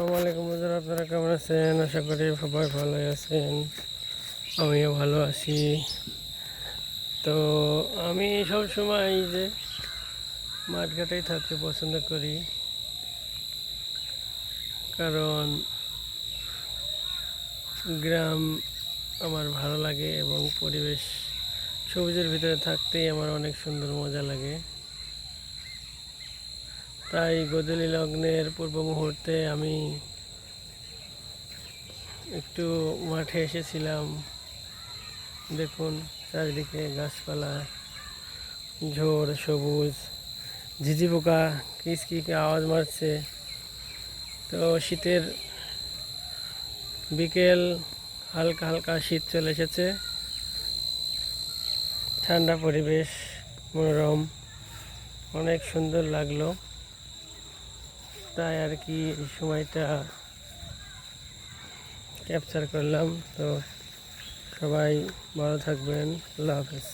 আসসালামু আলাইকুম বন্ধুরা, আপনারা কেমন আছেন? আশা করি সবাই ভালো আছেন। আমিও ভালো আছি। তো আমি সব সময় এই যে মাঠঘাটেই থাকতে পছন্দ করি, কারণ গ্রাম আমার ভালো লাগে এবং পরিবেশ সবুজের ভিতরে থাকতেই আমার অনেক সুন্দর মজা লাগে। তাই গোধূলি লগ্নের পূর্ব মুহূর্তে আমি একটু মাঠে এসেছিলাম। দেখুন চারিদিকে গাছপালা, ঝোড় সবুজ, ঝিঝি পোকা কিচকিচে আওয়াজ মারছে। তো শীতের বিকেল, হালকা হালকা শীত চলে এসেছে, ঠান্ডা পরিবেশ, মনোরম, অনেক সুন্দর লাগলো। তাই আর কি এই সময়টা ক্যাপচার করলাম। তো সবাই ভালো থাকবেন, আল্লাহ হাফেজ।